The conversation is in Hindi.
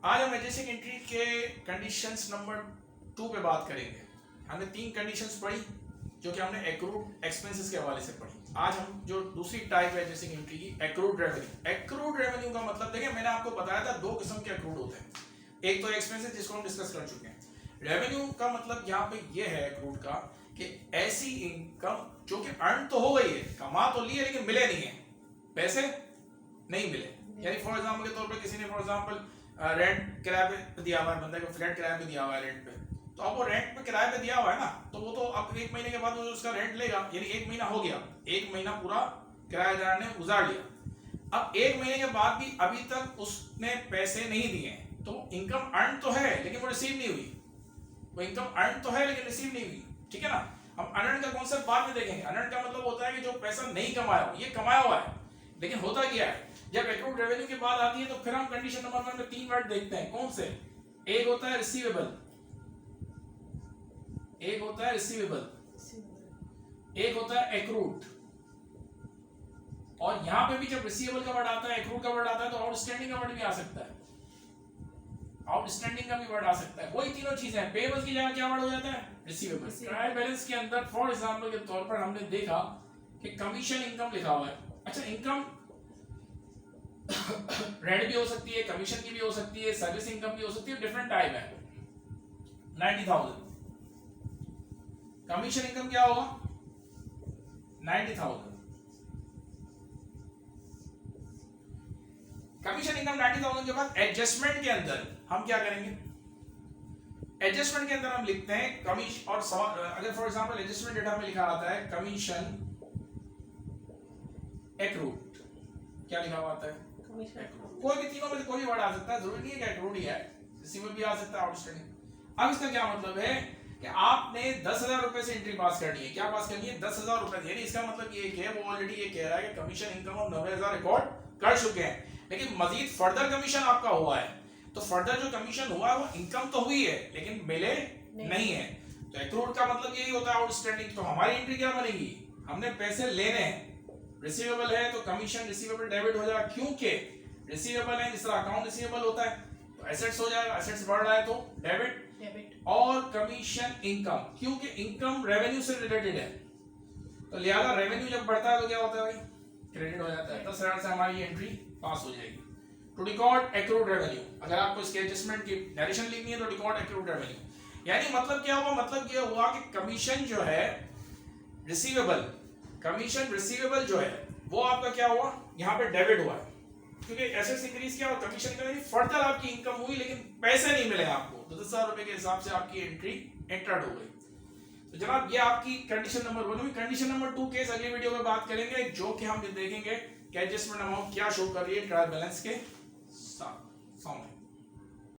आज हम एडजस्टिंग एंट्री के कंडीशंस नंबर 2 पे बात करेंगे। हमने 3 कंडीशंस पढ़ी जो कि हमने एक्रूड एक्सपेंसेस के हवाले से पढ़ी। आज हम जो दूसरी टाइप है एडजस्टिंग एंट्री की, एक्रूड रेवेन्यू। एक्रूड रेवेन्यू का मतलब देखें, मैंने आपको बताया था 2 किस्म के एक्रूड होते हैं। एक तो एक्सपेंसेस जिसको हम डिस्कस कर चुके हैं। रेवेन्यू का मतलब यहाँ पे ये है एक्रूड का कि ऐसी इनकम जो कि अर्न तो हो गई है, कमा तो ली है लेकिन मिले नहीं है, पैसे नहीं मिले। यानी फॉर एग्जांपल के तौर पे किसी ने फॉर एग्जांपल रेंट किराए पे दिया हुआ है, बंदे को फ्लैट किराए पे दिया हुआ है रेंट पे, तो अब वो रेंट पे किराए पे दिया हुआ है ना, तो वो तो अब 1 महीने के बाद वो उसका रेंट लेगा। यानी 1 महीना हो गया, 1 महीना पूरा किराएदार ने गुजार लिया। अब 1 महीने के बाद भी अभी तक उसने पैसे नहीं दिए, तो इनकम अर्न तो है लेकिन वो रिसीव नहीं हुई। वो इनकम अर्न तो है लेकिन रिसीव नहीं हुई, ठीक है ना। हम अनर्न का कॉन्सेप्ट बाद में देखेंगे। अनर्न का मतलब होता है कि जो पैसा नहीं कमाया, ये कमाया हुआ है लेकिन होता क्या है, जब एक्रूड रेवेन्यू की बात आती है तो फिर हम कंडीशन नंबर 1 में 3 वर्ड देखते हैं। कौन से? एक होता है रिसीवेबल, एक होता है रिसीवेबल, एक होता है एक्रूड। और यहां पे भी जब रिसीवेबल का वर्ड आता है, एक्रूड का वर्ड आता है, तो आउटस्टैंडिंग का वर्ड भी आ सकता है, आउटस्टैंडिंग का भी वर्ड आ सकता है। वही तीनों चीजें हैं। पेबल की जगह क्या वर्ड हो जाता है? रिसीवेबल। ट्रायल बैलेंस के अंदर फॉर एग्जांपल के तौर पर हमने देखा कि कमीशन इनकम लिखा हुआ है। अच्छा, इनकम रेंट भी हो सकती है, कमीशन की भी हो सकती है, सर्विस इनकम भी हो सकती है, डिफरेंट टाइप है। 90,000 कमीशन इनकम क्या होगा? 90,000 कमीशन इनकम 90,000 के बाद एडजस्टमेंट के अंदर हम क्या करेंगे? एडजस्टमेंट के अंदर हम लिखते हैं कमीशन। और अगर फॉर एग्जांपल एडजस्टमेंट डेटा में लिखा आता है कमीशन एक्रूड, क्या लिखा हुआ आता है? कोई भी तीनों में से कोई भी वर्ड आ सकता है, जरूरी नहीं है कि एक्रूड ही है, रिसीवेबल भी आ सकता है, आउटस्टैंडिंग। अब इसका क्या मतलब है कि आपने 10,000 रुपए से एंट्री पास करनी है। क्या पास करनी है? 10,000 रुपए। यानी इसका मतलब ये है वो ऑलरेडी ये कह रहा है कि कमीशन इनकम हम 90,000 रिकॉर्ड कर चुके हैं, लेकिन मजीद फर्दर कमीशन आपका हुआ है। तो फर्दर जो कमीशन हुआ है वो इनकम तो हुई है लेकिन मिले नहीं है। तो एक्रूड का मतलब यही होता है, आउटस्टैंडिंग। तो हमारी एंट्री क्या बनेगी? हमने पैसे लेने हैं, रिसीवेबल है तो कमीशन रिसीवेबल डेबिट हो जाएगा, क्योंकि रिसीवेबल है, जिस तरह अकाउंट रिसीवेबल होता है तो एसेट्स हो जाएगा, एसेट्स बढ़ रहा है तो डेबिट। और कमीशन इनकम, क्योंकि इनकम रेवेन्यू से रिलेटेड है, तो लिहाजा रेवेन्यू जब बढ़ता है तो क्या होता है भाई? क्रेडिट हो जाता है। 10,000 से हमारी एंट्री पास हो जाएगी। टू रिकॉर्ड एक्रूड रेवेन्यू, अगर आपको इसके एडजस्टमेंट की नरेशन लिखनी है तो रिकॉर्ड एक्रूड रेवेन्यू। यानी मतलब क्या हुआ? मतलब ये हुआ कि कमीशन जो है रिसीवेबल, कमीशन रिसीवेबल जो है वो आपका क्या हुआ? यहाँ पे डेबिट हुआ है, क्योंकि एसेट्स इंक्रीज किया और कमीशन का यानी फर्दर आपकी इनकम हुई लेकिन पैसे नहीं मिले आपको। तो 10,000 रुपए के हिसाब से आपकी एंट्री एंटर्ड हो गई। तो जनाब ये आपकी कंडीशन नंबर 1 हुई। कंडीशन नंबर 2 केस अगली वीडियो में बात करेंगे, जो कि हम देखेंगे कि एडजस्टमेंट अमाउंट क्या शो कर रही है ट्रायल बैलेंस के साथ।